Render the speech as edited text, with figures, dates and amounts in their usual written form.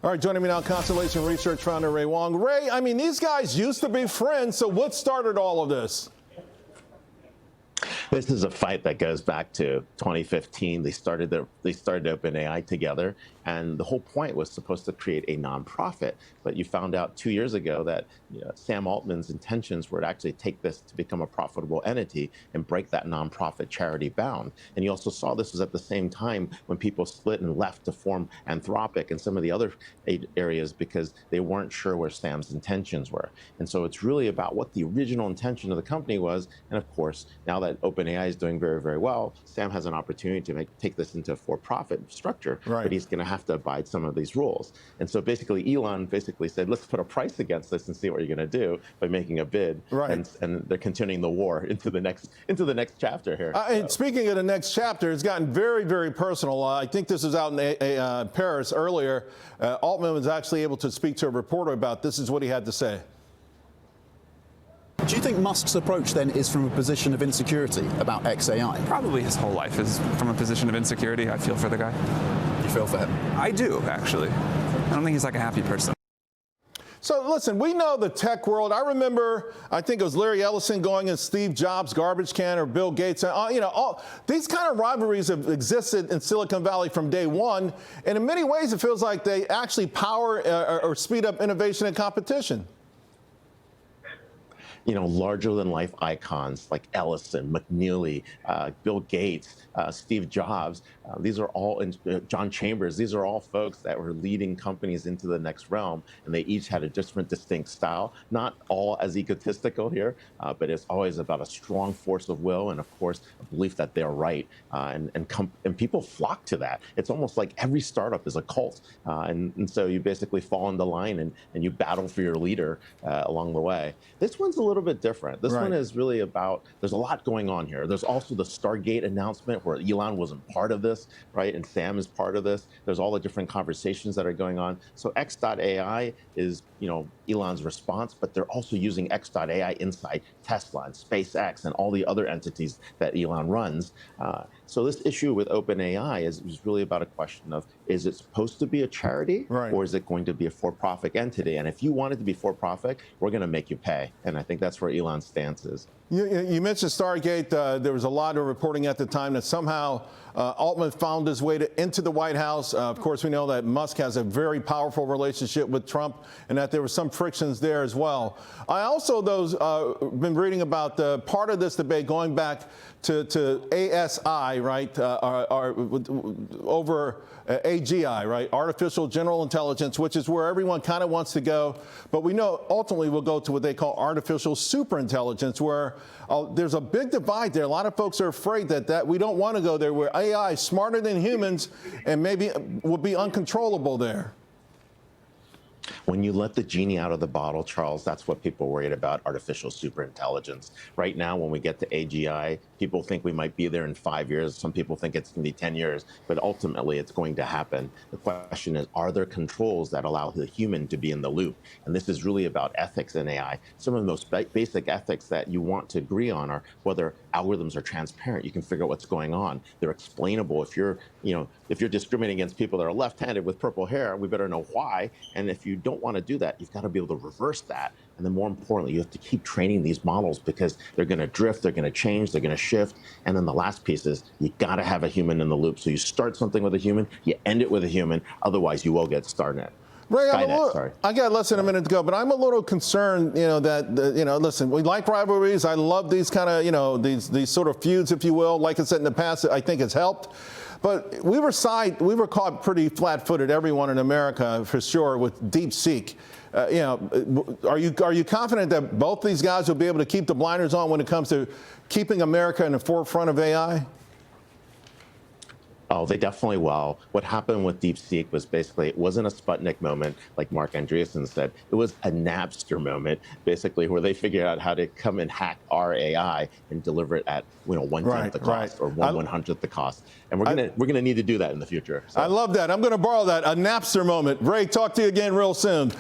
All right, joining me now, Constellation Research founder Ray Wang. Ray, I mean, these guys used to be friends, so what started all of this? This is a fight that goes back to 2015. They started OpenAI together, and the whole point was supposed to create a nonprofit. But you found out 2 years ago that Sam Altman's intentions were to actually take this to become a profitable entity and break that nonprofit charity bound. And you also saw this was at the same time when people split and left to form Anthropic and some of the other areas because they weren't sure where Sam's intentions were. And so it's really about what the original intention of the company was. And of course, now that OpenAI is doing very, very well, Sam has an opportunity to take this into a for-profit structure, but he's going to have to abide some of these rules. And so basically, Elon basically said, let's put a price against this and see what you're going to do by making a bid. And they're continuing the war into the next chapter here. And speaking of the next chapter, it's gotten very, very personal. I think this was out in Paris earlier. Altman was actually able to speak to a reporter about this. Is what he had to say. Do you think Musk's approach then is from a position of insecurity about XAI? Probably his whole life is from a position of insecurity. I feel for the guy. You feel for him? I do, actually. I don't think he's like a happy person. So listen, we know the tech world. I remember, I think it was Larry Ellison going in Steve Jobs' garbage can, or Bill Gates. These kind of rivalries have existed in Silicon Valley from day one. And in many ways, it feels like they actually power or speed up innovation and competition. Larger-than-life icons like Ellison, McNeely, Bill Gates, Steve Jobs, these are all, John Chambers, these are all folks that were leading companies into the next realm, and they each had a different, distinct style. Not all as egotistical here, but it's always about a strong force of will and, of course, a belief that they're right, and people flock to that. It's almost like every startup is a cult, and so you basically fall into line and you battle for your leader along the way. This one's a little bit different. This one is really about, there's a lot going on here. There's also the Stargate announcement where Elon wasn't part of this, right? And Sam is part of this. There's all the different conversations that are going on. So X.AI is, Elon's response, but they're also using X.AI inside Tesla and SpaceX and all the other entities that Elon runs. So this issue with OpenAI is really about a question of, is it supposed to be a charity or is it going to be a for-profit entity? And if you want it to be for-profit, we're going to make you pay. And I think that's where Elon's stance is. You mentioned Stargate. There was a lot of reporting at the time that somehow Altman found his way into the White House. Of course, we know that Musk has a very powerful relationship with Trump and that there were some frictions there as well. I also, been reading about part of this debate going back to ASI, right, over AGI, right, artificial general intelligence, which is where everyone kind of wants to go. But we know ultimately we'll go to what they call artificial superintelligence, where there's a big divide there. A lot of folks are afraid that we don't want to go there, where AI is smarter than humans and maybe will be uncontrollable there. When you let the genie out of the bottle, Charles, that's what people are worried about, artificial superintelligence. Right now, when we get to AGI, people think we might be there in 5 years. Some people think it's going to be 10 years, but ultimately it's going to happen. The question is, are there controls that allow the human to be in the loop? And this is really about ethics in AI. Some of the most basic ethics that you want to agree on are whether algorithms are transparent. You can figure out what's going on. They're explainable. If you're discriminating against people that are left-handed with purple hair, we better know why. And if you don't want to do that, you've got to be able to reverse that. And then more importantly, you have to keep training these models because they're going to drift, they're going to change, they're going to shift. And then the last piece is you got to have a human in the loop. So you start something with a human, you end it with a human. Otherwise, you will get Starnet. Ray, I got less than a minute to go, but I'm a little concerned, listen, we like rivalries. I love these kind of, these sort of feuds, if you will. Like I said in the past, I think it's helped. But we were caught pretty flat-footed, everyone in America, for sure, with DeepSeek. Are you confident that both these guys will be able to keep the blinders on when it comes to keeping America in the forefront of AI? Oh, they definitely will. What happened with DeepSeek was basically, it wasn't a Sputnik moment, like Mark Andreessen said. It was a Napster moment, basically, where they figured out how to come and hack our AI and deliver it at 1/10 the cost or 1/100th the cost. And we're gonna need to do that in the future. So. I love that. I'm going to borrow that, a Napster moment. Ray, talk to you again real soon.